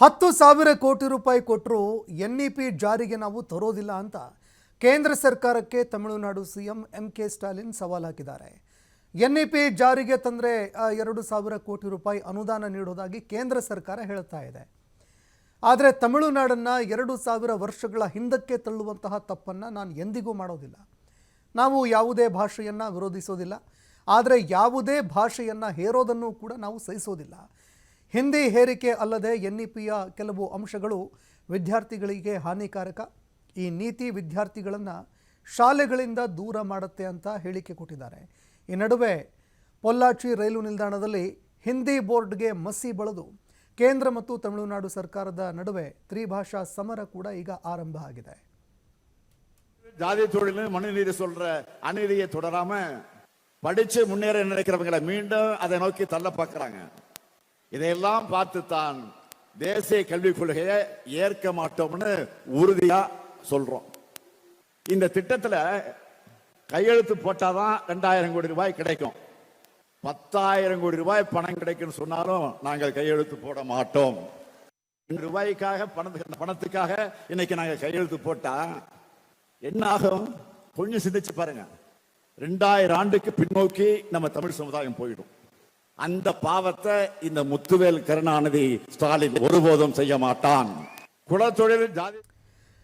10,000 ಕೋಟಿ ರೂಪಾಯಿ ಕೊಟ್ಟರು ಎನ್ಇಪಿ ಜಾರಿಗೆ ನಾವು ತರೋದಿಲ್ಲ ಅಂತ ಕೇಂದ್ರ ಸರ್ಕಾರಕ್ಕೆ ತಮಿಳುನಾಡು ಸಿಎಂ ಎಂಕೆ ಸ್ಟಾಲಿನ್ ಸವಾಲ್ ಹಾಕಿದ್ದಾರೆ. ಎನ್ಇಪಿ ಜಾರಿಗೆ ತಂದರೆ 2,000 ಕೋಟಿ ರೂಪಾಯಿ ಅನುದಾನ ನೀಡೋದಾಗಿ ಕೇಂದ್ರ ಸರ್ಕಾರ ಹೇಳ್ತಾ ಇದೆ. ಆದರೆ ತಮಿಳುನಾಡನ್ನು 2,000 ವರ್ಷಗಳ ಹಿಂದಕ್ಕೆ ತಳ್ಳುವಂತಹ ತಪ್ಪನ್ನು ನಾನು ಎಂದಿಗೂ ಮಾಡೋದಿಲ್ಲ. ನಾವು ಯಾವುದೇ ಭಾಷೆಯನ್ನು ವಿರೋಧಿಸೋದಿಲ್ಲ, ಆದರೆ ಯಾವುದೇ ಭಾಷೆಯನ್ನು ಹೇರೋದನ್ನು ಕೂಡ ನಾವು ಸಹಿಸೋದಿಲ್ಲ. ಹಿಂದಿ ಹೇರಿಕೆ ಅಲ್ಲದೆ ಎನ್ಇಪಿಯ ಕೆಲವು ಅಂಶಗಳು ವಿದ್ಯಾರ್ಥಿಗಳಿಗೆ ಹಾನಿಕಾರಕ. ಈ ನೀತಿ ವಿದ್ಯಾರ್ಥಿಗಳನ್ನು ಶಾಲೆಗಳಿಂದ ದೂರ ಮಾಡುತ್ತೆ ಅಂತ ಹೇಳಿಕೆ ಕೊಟ್ಟಿದ್ದಾರೆ. ಈ ನಡುವೆ ಪೊಲ್ಲಾಚಿ ರೈಲು ನಿಲ್ದಾಣದಲ್ಲಿ ಹಿಂದಿ ಬೋರ್ಡ್ಗೆ ಮಸಿ ಬಳದು ಕೇಂದ್ರ ಮತ್ತು ತಮಿಳುನಾಡು ಸರ್ಕಾರದ ನಡುವೆ ತ್ರಿಭಾಷಾ ಸಮರ ಕೂಡ ಈಗ ಆರಂಭ ಆಗಿದೆ. ஜாதி தொழில் மனுநீதி சொல்ற அநீதியை தொடராம படிச்சு முன்னேற நினைக்கிறவங்களை மீண்டும் அதை நோக்கி தள்ள பார்க்கறாங்க. இதையெல்லாம் பார்த்து தான் தேசிய கல்விக் கொள்கையை ஏற்க மாட்டோம்னு உறுதியா சொல்றோம். இந்த திட்டத்துல கையெழுத்து போட்டாதான் 2,000 கோடி ரூபாய் கிடைக்கும். 10,000 கோடி ரூபாய் பணம் கிடைக்கும் சொன்னாலும் நாங்கள் கையெழுத்து போட மாட்டோம். ரூபாய்க்காக பணத்துக்காக இன்னைக்கு நாங்க கையெழுத்து போட்டா என்ன ஆகும்? கொஞ்சம் சிந்திச்சு பாருங்க. 2000 ஆண்டுக்கு பின்னோக்கி நம்ம தமிழ் சமுதாயம் போயிடும். அந்த பாவத்தை இந்த முத்துவேல் கருணாநிதி ஸ்டாலின் ஒருபோதும் செய்ய மாட்டான். குலத்தொழில் ஜாதி